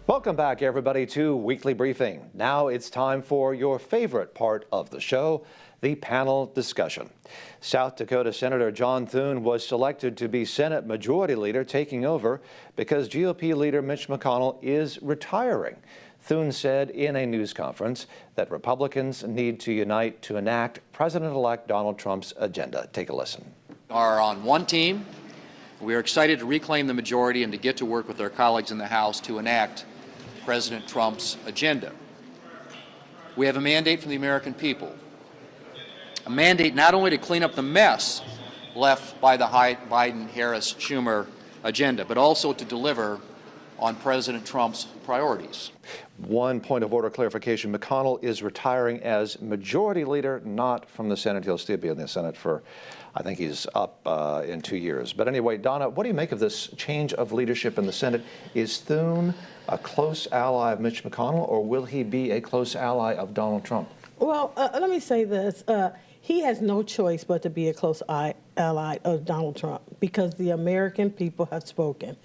Welcome back, everybody, to Weekly Briefing. Now it's time for your favorite part of the show, the panel discussion. South Dakota Senator John Thune was selected to be Senate Majority Leader, taking over because GOP leader Mitch McConnell is retiring. Thune said in a news conference that Republicans need to unite to enact President-elect Donald Trump's agenda. Take a listen. Are on one team. We are excited to reclaim the majority and to get to work with our colleagues in the House to enact President Trump's agenda. We have a mandate from the American people, a mandate not only to clean up the mess left by the Biden-Harris-Schumer agenda, but also to deliver on President Trump's priorities. One point of order clarification: McConnell is retiring as Majority Leader, not from the Senate. He'll still be in the Senate for, I think he's up in 2 years. But anyway, Donna, what do you make of this change of leadership in the Senate? Is Thune a close ally of Mitch McConnell, or will he be a close ally of Donald Trump? Well, let me say this. He has no choice but to be a close ally of Donald Trump because the American people have spoken.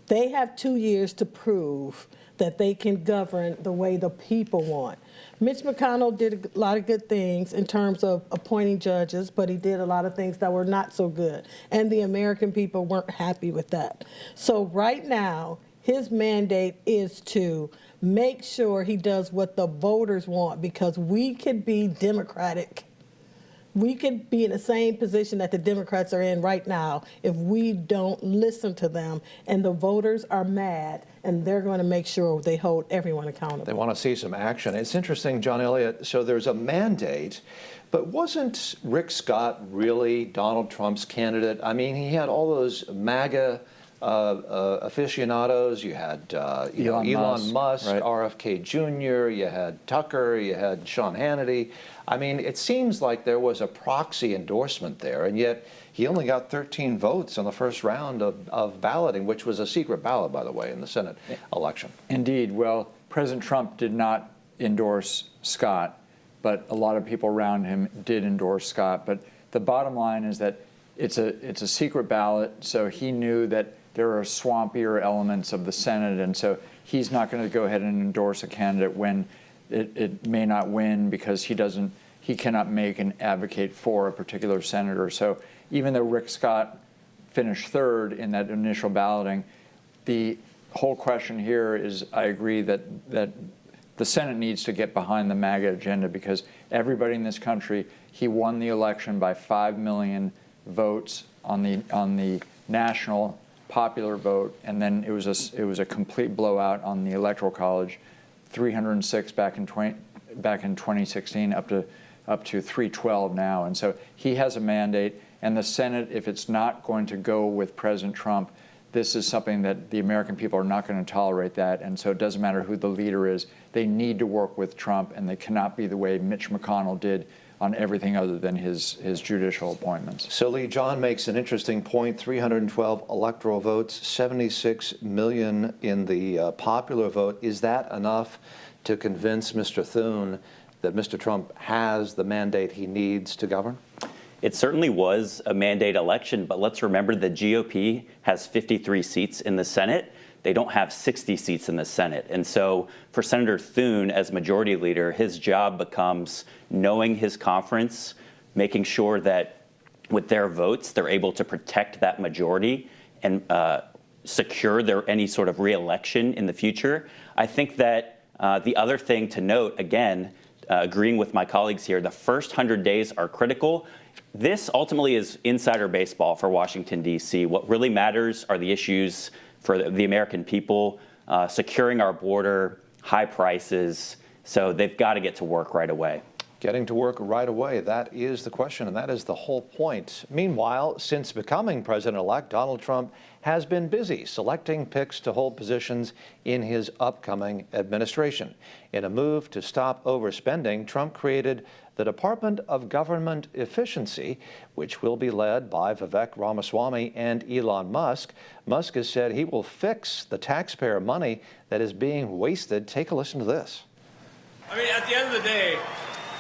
They have 2 years to prove that they can govern the way the people want. Mitch McConnell did a lot of good things in terms of appointing judges, but he did a lot of things that were not so good, and the American people weren't happy with that. So right now, his mandate is to make sure he does what the voters want, because we could be Democratic. We could be in the same position that the Democrats are in right now if we don't listen to them, and the voters are mad, and they're going to make sure they hold everyone accountable. They want to see some action. It's interesting, John Elliott, so there's a mandate, but wasn't Rick Scott really Donald Trump's candidate? I mean, he had all those MAGA aficionados. You had Elon Musk, right, RFK Jr., you had Tucker, you had Sean Hannity. I mean, it seems like there was a proxy endorsement there, and yet he only got 13 votes on the first round of balloting, which was a secret ballot, by the way, in the Senate election. Indeed. Well, President Trump did not endorse Scott, but a lot of people around him did endorse Scott. But the bottom line is that it's a secret ballot, so he knew that there are swampier elements of the Senate, and so he's not going to go ahead and endorse a candidate when it may not win because he cannot make and advocate for a particular senator. So even though Rick Scott finished third in that initial balloting, the whole question here is, I agree that the Senate needs to get behind the MAGA agenda, because everybody in this country, he won the election by 5 million votes on the national popular vote, and then it was a complete blowout on the Electoral College, 306 back in 2016 up to 312 now. And so he has a mandate, and the Senate, if it's not going to go with President Trump, this is something that the American people are not going to tolerate that. And so it doesn't matter who the leader is. They need to work with Trump, and they cannot be the way Mitch McConnell did on everything other than his judicial appointments. So, Lee, John makes an interesting point. 312 electoral votes, 76 million in the popular vote. Is that enough to convince Mr. Thune that Mr. Trump has the mandate he needs to govern? It certainly was a mandate election, but let's remember the GOP has 53 seats in the Senate. They don't have 60 seats in the Senate. And so for Senator Thune as Majority Leader, his job becomes knowing his conference, making sure that with their votes, they're able to protect that majority and secure any sort of re-election in the future. I think that the other thing to note, again, agreeing with my colleagues here, the first 100 days are critical. This ultimately is insider baseball for Washington, D.C. What really matters are the issues for the American people, securing our border, high prices. So they've got to get to work right away. Getting to work right away, that is the question, and that is the whole point. Meanwhile, since becoming president-elect, Donald Trump has been busy selecting picks to hold positions in his upcoming administration. In a move to stop overspending, Trump created the Department of Government Efficiency, which will be led by Vivek Ramaswamy and Elon Musk. Musk has said he will fix the taxpayer money that is being wasted. Take a listen to this. I mean, at the end of the day,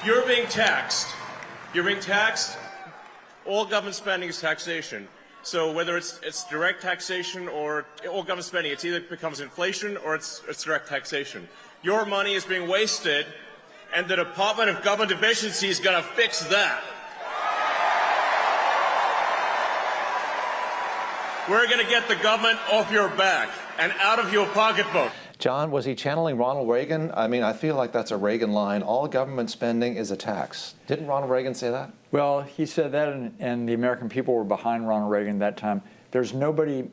you're being taxed. You're being taxed. All government spending is taxation. So whether it's direct taxation or government spending, it either becomes inflation or it's direct taxation. Your money is being wasted, and the Department of Government Efficiency is going to fix that. We're going to get the government off your back and out of your pocketbook. John, was he channeling Ronald Reagan? I mean, I feel like that's a Reagan line. All government spending is a tax. Didn't Ronald Reagan say that? Well, he said that, and the American people were behind Ronald Reagan at that time. There's nobody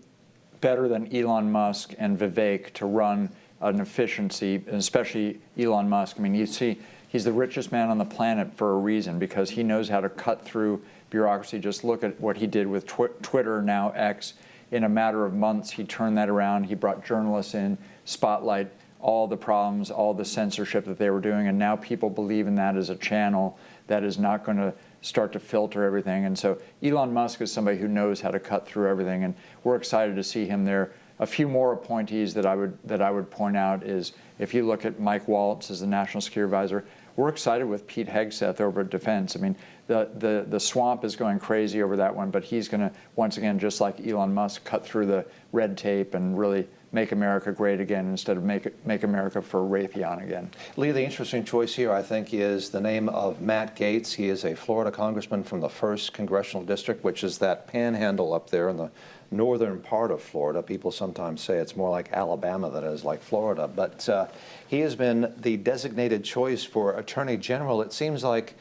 better than Elon Musk and Vivek to run an efficiency, and especially Elon Musk. I mean, you see, he's the richest man on the planet for a reason, because he knows how to cut through bureaucracy. Just look at what he did with Twitter, now X. In a matter of months, he turned that around. He brought journalists in, spotlight all the problems, all the censorship that they were doing, and now people believe in that as a channel that is not going to start to filter everything. And so Elon Musk is somebody who knows how to cut through everything, and we're excited to see him there. A few more appointees that I would point out is, if you look at Mike Waltz as the National Security Advisor, we're excited with Pete Hegseth over at Defense. I mean, the swamp is going crazy over that one, but he's going to, once again, just like Elon Musk, cut through the red tape and really make America great again instead of make America for Raytheon again. Lee, the interesting choice here, I think, is the name of Matt Gaetz. He is a Florida congressman from the 1st Congressional District, which is that panhandle up there in the northern part of Florida. People sometimes say it's more like Alabama than it is like Florida. But he has been the designated choice for Attorney General. It seems like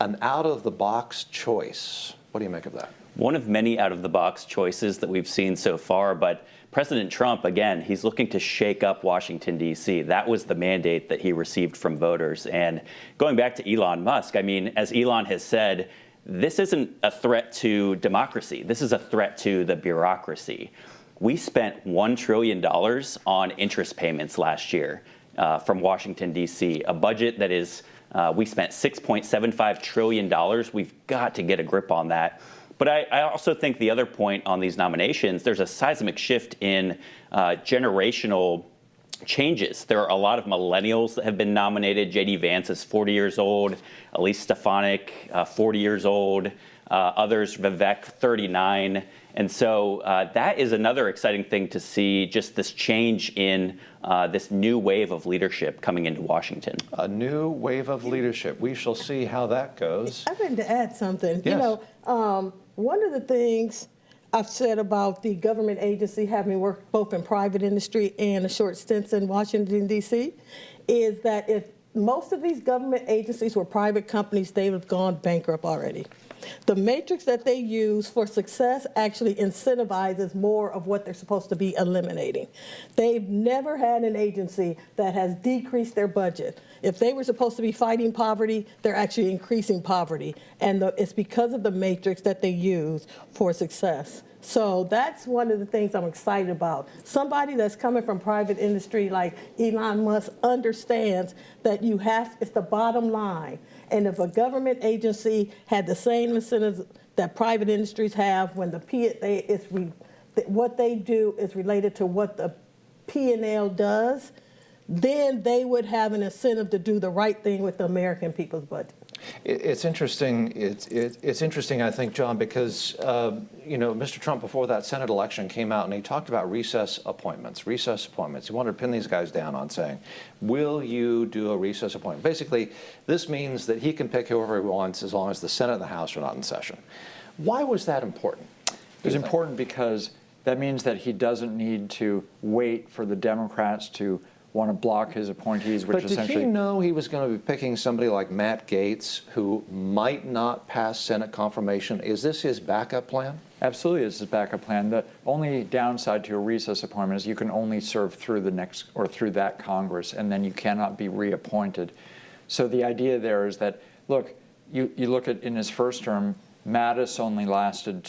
an out-of-the-box choice. What do you make of that? One of many out-of-the-box choices that we've seen so far, but President Trump, again, he's looking to shake up Washington, D.C. That was the mandate that he received from voters. And going back to Elon Musk, I mean, as Elon has said, this isn't a threat to democracy. This is a threat to the bureaucracy. We spent $1 trillion on interest payments last year from Washington, D.C., a budget that is, we spent $6.75 trillion. We've got to get a grip on that. But I also think the other point on these nominations, there's a seismic shift in generational changes. There are a lot of millennials that have been nominated. J.D. Vance is 40 years old. Elise Stefanik, 40 years old. Others, Vivek, 39. And so that is another exciting thing to see, just this change in this new wave of leadership coming into Washington. A new wave of leadership. We shall see how that goes. I wanted to add something. Yes. You know, one of the things I've said about the government agency, having worked both in private industry and a short stint in Washington, D.C., is that if most of these government agencies were private companies, they would have gone bankrupt already. The matrix that they use for success actually incentivizes more of what they're supposed to be eliminating. They've never had an agency that has decreased their budget. If they were supposed to be fighting poverty, they're actually increasing poverty. And it's because of the matrix that they use for success. So that's one of the things I'm excited about. Somebody that's coming from private industry like Elon Musk understands that it's the bottom line. And if a government agency had the same incentives that private industries have, when what they do is related to what the P&L does, then they would have an incentive to do the right thing with the American people's budget. It's interesting. It's interesting, I think, John, because you know, Mr. Trump before that Senate election came out and he talked about recess appointments. He wanted to pin these guys down on saying, "Will you do a recess appointment?" Basically, this means that he can pick whoever he wants as long as the Senate and the House are not in session. Why was that important? It was important because that means that he doesn't need to wait for the Democrats to want to block his appointees, which essentially... But did he know he was going to be picking somebody like Matt Gaetz, who might not pass Senate confirmation? Is this his backup plan? Absolutely, it's his backup plan. The only downside to a recess appointment is you can only serve through the next, or through that Congress, and then you cannot be reappointed. So the idea there is that, look, you look at in his first term, Mattis only lasted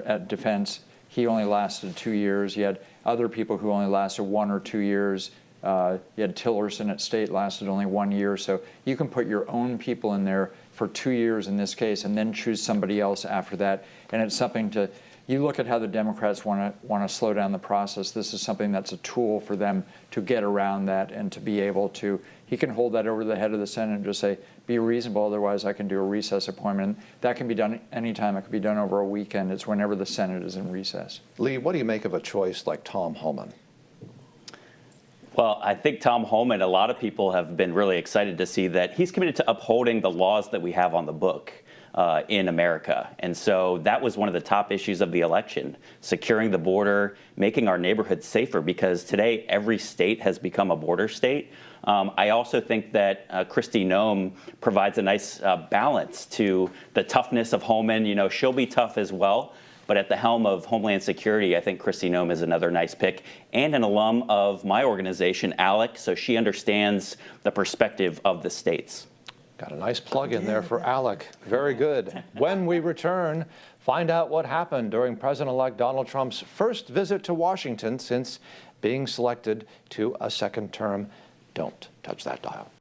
at Defense. He only lasted 2 years. You had other people who only lasted 1 or 2 years. You had Tillerson at State, lasted only 1 year. So you can put your own people in there for 2 years in this case and then choose somebody else after that. And it's something to you look at how the Democrats want to slow down the process. This is something that's a tool for them to get around that and to be able to. He can hold that over the head of the Senate and just say, be reasonable, otherwise I can do a recess appointment. That can be done anytime. It can be done over a weekend. It's whenever the Senate is in recess. Lee, what do you make of a choice like Tom Homan? Well, I think Tom Homan, a lot of people have been really excited to see that he's committed to upholding the laws that we have on the book in America. And so that was one of the top issues of the election, securing the border, making our neighborhoods safer, because today every state has become a border state. I also think that Kristi Noem provides a nice balance to the toughness of Homan. You know, she'll be tough as well. But at the helm of Homeland Security, I think Kristi Noem is another nice pick, and an alum of my organization, ALEC, so she understands the perspective of the states. Got a nice plug in there for ALEC. Very good. When we return, find out what happened during President-elect Donald Trump's first visit to Washington since being selected to a second term. Don't touch that dial.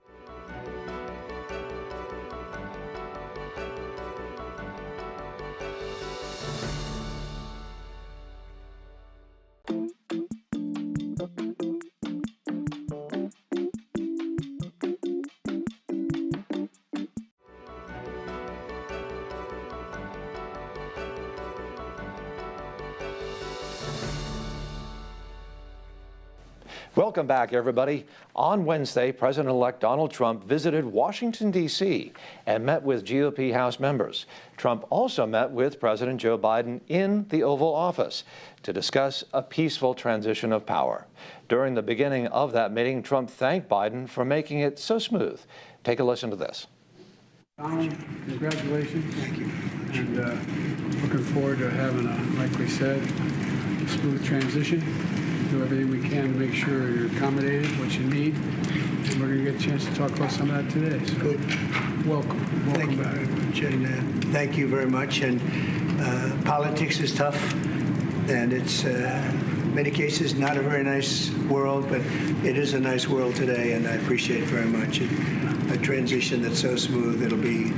Welcome back, everybody. On Wednesday, President-elect Donald Trump visited Washington, D.C. and met with GOP House members. Trump also met with President Joe Biden in the Oval Office to discuss a peaceful transition of power. During the beginning of that meeting, Trump thanked Biden for making it so smooth. Take a listen to this. Donald, congratulations. Thank you. And looking forward to having like we said, a smooth transition. Do everything we can to make sure you're accommodated, what you need. And we're going to get a chance to talk about some of that today. So good. Welcome Thank you back. very much. And thank you very much. And politics is tough. And it's, in many cases, not a very nice world, but it is a nice world today. And I appreciate very much a transition that's so smooth. It'll be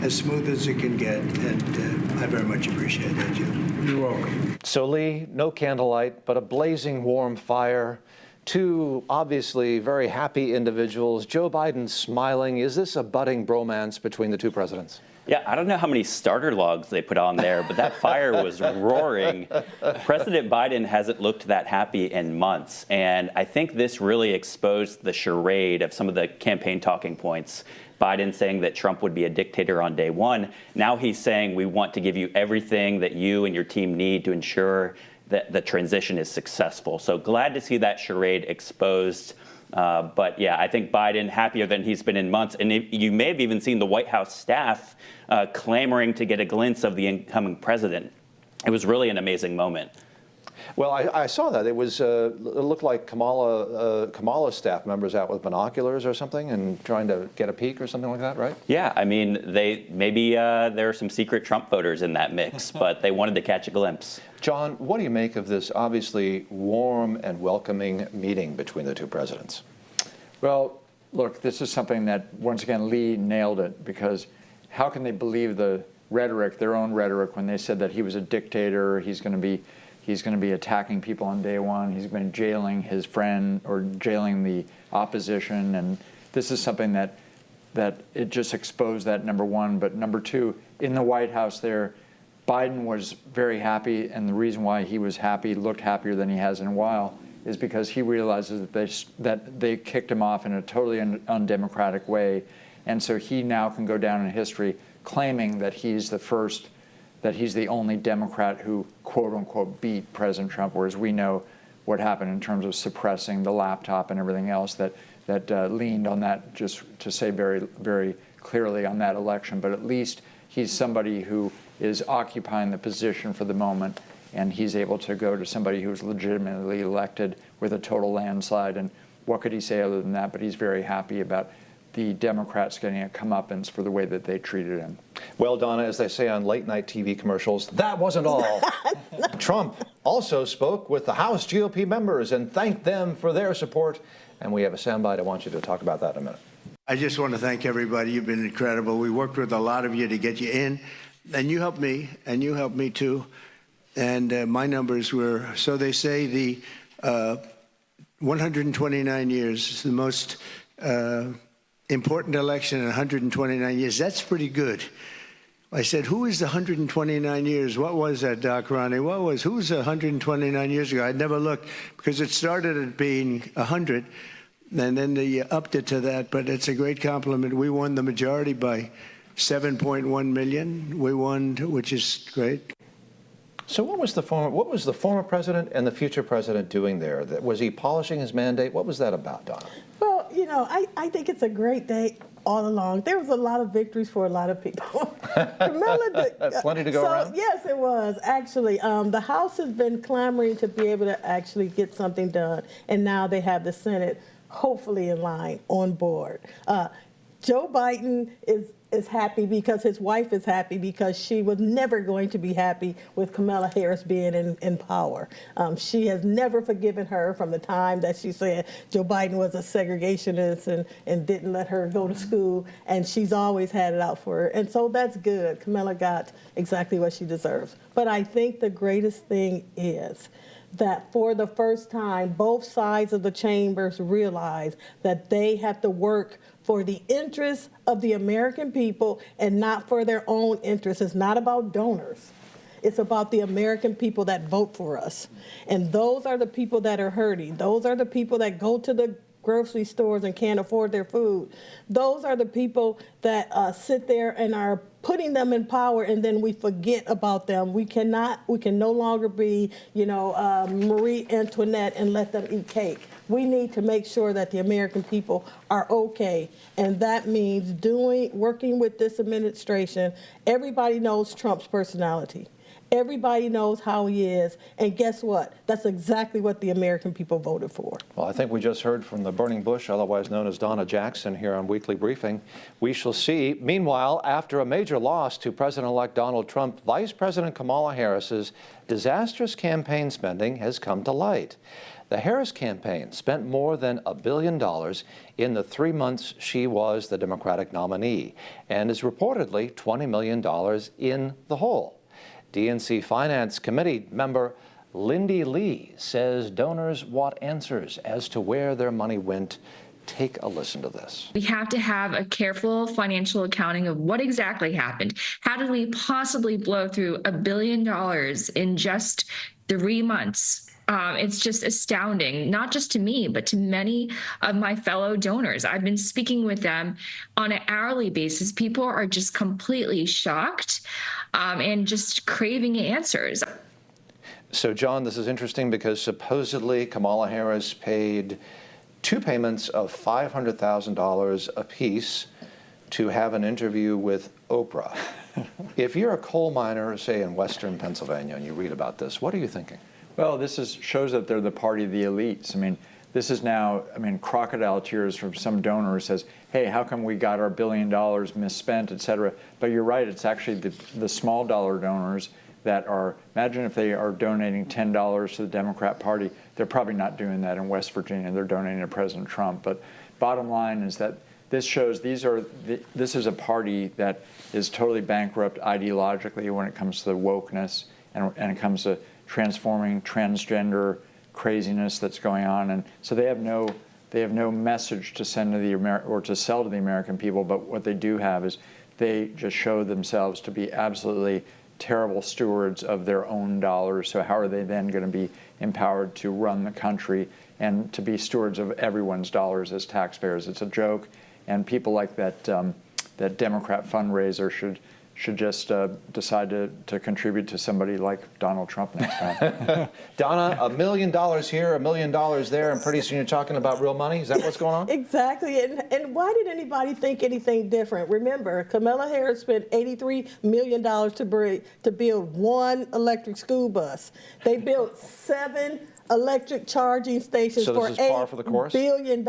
as smooth as it can get. And I very much appreciate that, Jim. You're welcome. So, Lee, no candlelight, but a blazing warm fire. Two obviously very happy individuals. Joe Biden smiling. Is this a budding bromance between the two presidents? Yeah, I don't know how many starter logs they put on there, but that fire was roaring. President Biden hasn't looked that happy in months, and I think this really exposed the charade of some of the campaign talking points. Biden saying that Trump would be a dictator on day one. Now he's saying we want to give you everything that you and your team need to ensure that the transition is successful. So glad to see that charade exposed. But yeah, I think Biden happier than he's been in months. And you may have even seen the White House staff clamoring to get a glimpse of the incoming president. It was really an amazing moment. Well, I saw that. It was it looked like Kamala's staff members out with binoculars or something and trying to get a peek or something like that, right? Yeah, I mean, maybe there are some secret Trump voters in that mix, but they wanted to catch a glimpse. John, what do you make of this obviously warm and welcoming meeting between the two presidents? Well, look, this is something that, once again, Lee nailed it, because how can they believe the rhetoric, their own rhetoric, when they said that he was a dictator, he's going to be attacking people on day one, he's been jailing his friend or jailing the opposition, and this is something that it just exposed that, number one. But number two, in the White House there, Biden was very happy, and the reason why he was happy, looked happier than he has in a while, is because he realizes that they kicked him off in a totally undemocratic way, and so he now can go down in history claiming that he's the only Democrat who, quote unquote, beat President Trump, whereas we know what happened in terms of suppressing the laptop and everything else that leaned on that, just to say very, very clearly, on that election. But at least he's somebody who is occupying the position for the moment, and he's able to go to somebody who's legitimately elected with a total landslide. And what could he say other than that? But he's very happy about the Democrats getting a comeuppance for the way that they treated him. Well, Donna, as they say on late-night TV commercials, that wasn't all. Trump also spoke with the House GOP members and thanked them for their support. And we have a soundbite. I want you to talk about that in a minute. I just want to thank everybody. You've been incredible. We worked with a lot of you to get you in, and you helped me, and you helped me too. And my numbers were, so they say, the 129 years is the most important election in 129 years. That's pretty good. I said, who is the 129 years? What was that, Doc Ronnie? Who's 129 years ago? I'd never looked because it started at being 100, and then they upped it to that. But it's a great compliment. We won the majority by 7.1 million. We won, which is great. So what was the former president and the future president doing there? Was he polishing his mandate? What was that about, Donna? Well, you know, I think it's a great day all along. There was a lot of victories for a lot of people. Plenty to go around? Yes, it was. Actually, the House has been clamoring to be able to actually get something done, and now they have the Senate hopefully in line, on board. Joe Biden is happy because his wife is happy because she was never going to be happy with Kamala Harris being in power. She has never forgiven her from the time that she said Joe Biden was a segregationist and didn't let her go to school, and she's always had it out for her. And so that's good. Kamala got exactly what she deserves. But I think the greatest thing is that for the first time, both sides of the chambers realize that they have to work for the interests of the American people and not for their own interests. It's not about donors. It's about the American people that vote for us. And those are the people that are hurting. Those are the people that go to the grocery stores and can't afford their food. Those are the people that sit there and are putting them in power, and then we forget about them. We can no longer be, Marie Antoinette and let them eat cake. We need to make sure that the American people are okay, and that means working with this administration. Everybody knows Trump's personality. Everybody knows how he is, and guess what? That's exactly what the American people voted for. Well, I think we just heard from the burning bush, otherwise known as Donna Jackson, here on Weekly Briefing. We shall see. Meanwhile, after a major loss to President-elect Donald Trump, Vice President Kamala Harris's disastrous campaign spending has come to light. The Harris campaign spent more than $1 billion in the 3 months she was the Democratic nominee, and is reportedly $20 million in the hole. DNC Finance Committee member Lindy Lee says donors want answers as to where their money went. Take a listen to this. We have to have a careful financial accounting of what exactly happened. How did we possibly blow through $1 billion in just 3 months? It's just astounding, not just to me, but to many of my fellow donors. I've been speaking with them on an hourly basis. People are just completely shocked and just craving answers. So, John, this is interesting because supposedly Kamala Harris paid 2 payments of $500,000 apiece to have an interview with Oprah. If you're a coal miner, say in Western Pennsylvania, and you read about this, what are you thinking? Well, this shows that they're the party of the elites. I mean, this is now, crocodile tears from some donor who says, hey, how come we got our $1 billion misspent, et cetera? But you're right, it's actually the small dollar donors that are, imagine if they are donating $10 to the Democrat Party. They're probably not doing that in West Virginia. They're donating to President Trump. But bottom line is that this shows this is a party that is totally bankrupt ideologically when it comes to the wokeness and it comes to transforming transgender craziness that's going on, and so they have no message to send to or to sell to the American people. But what they do have is they just show themselves to be absolutely terrible stewards of their own dollars. So how are they then going to be empowered to run the country and to be stewards of everyone's dollars as taxpayers? It's a joke, and people like that Democrat fundraiser should just decide to contribute to somebody like Donald Trump next time. Donna, $1 million here, $1 million there, and pretty soon you're talking about real money? Is that what's going on? Exactly. And why did anybody think anything different? Remember, Kamala Harris spent $83 million to build 1 electric school bus. They built 7 electric charging stations for $8 billion.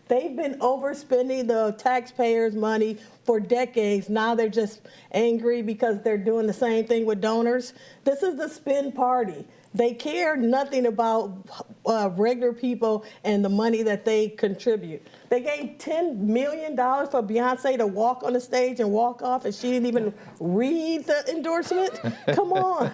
They've been overspending the taxpayers' money for decades. Now they're just angry because they're doing the same thing with donors. This is the spin party. They care nothing about regular people and the money that they contribute. They gave $10 million for Beyonce to walk on the stage and walk off, and she didn't even read the endorsement? Come on.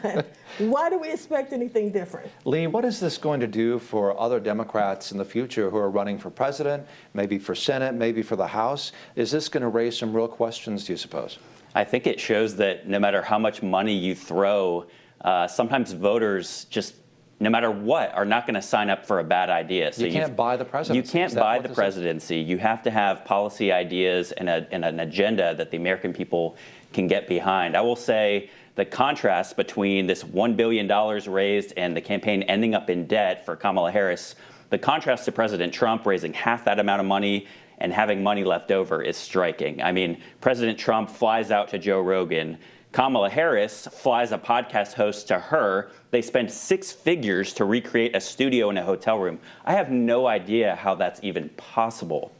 Why do we expect anything different? Lee, what is this going to do for other Democrats in the future who are running for president, maybe for Senate, maybe for the House? Is this going to raise some real questions, do you suppose? I think it shows that no matter how much money you throw, sometimes voters just, no matter what, are not going to sign up for a bad idea. So you can't buy the presidency. You can't buy the presidency. You have to have policy ideas and an agenda that the American people can get behind. I will say the contrast between this $1 billion raised and the campaign ending up in debt for Kamala Harris, the contrast to President Trump raising half that amount of money and having money left over is striking. I mean, President Trump flies out to Joe Rogan. Kamala Harris flies a podcast host to her. They spend 6 figures to recreate a studio in a hotel room. I have no idea how that's even possible.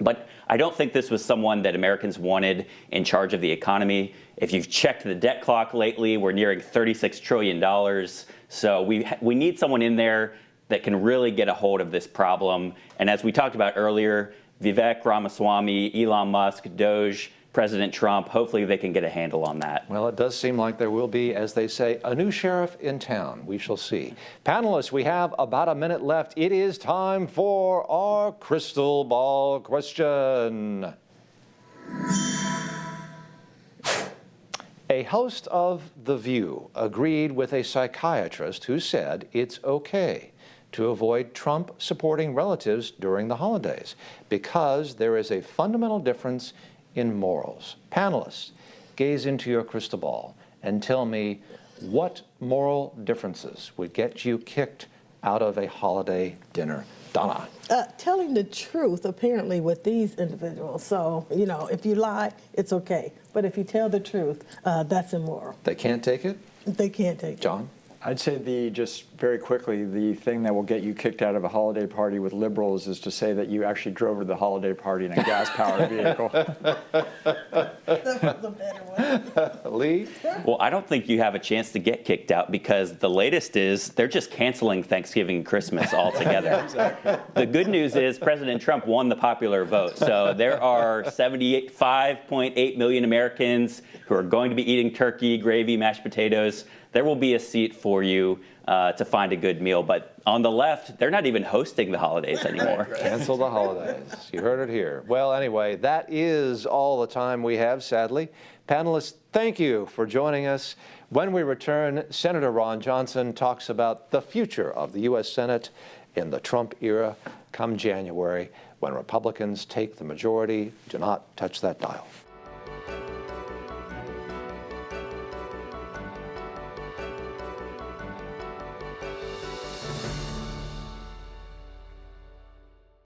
But I don't think this was someone that Americans wanted in charge of the economy. If you've checked the debt clock lately, we're nearing $36 trillion. So we need someone in there that can really get a hold of this problem. And as we talked about earlier, Vivek, Ramaswamy, Elon Musk, Doge, President Trump, hopefully they can get a handle on that. Well, it does seem like there will be, as they say, a new sheriff in town. We shall see. Panelists, we have about a minute left. It is time for our crystal ball question. A host of The View agreed with a psychiatrist who said it's okay to avoid Trump-supporting relatives during the holidays because there is a fundamental difference in morals. Panelists, gaze into your crystal ball and tell me what moral differences would get you kicked out of a holiday dinner. Donna. Telling the truth, apparently, with these individuals. So, you know, if you lie, it's okay. But if you tell the truth, that's immoral. They can't take it? They can't take it. John? I'd say just very quickly, the thing that will get you kicked out of a holiday party with liberals is to say that you actually drove to the holiday party in a gas-powered vehicle. That was a better one. Lee? Well, I don't think you have a chance to get kicked out because the latest is they're just canceling Thanksgiving and Christmas altogether. Exactly. The good news is President Trump won the popular vote. So there are 75.8 million Americans who are going to be eating turkey, gravy, mashed potatoes. There will be a seat for you to find a good meal. But on the left, they're not even hosting the holidays anymore. Cancel the holidays. You heard it here. Well, anyway, that is all the time we have, sadly. Panelists, thank you for joining us. When we return, Senator Ron Johnson talks about the future of the U.S. Senate in the Trump era come January when Republicans take the majority. Do not touch that dial.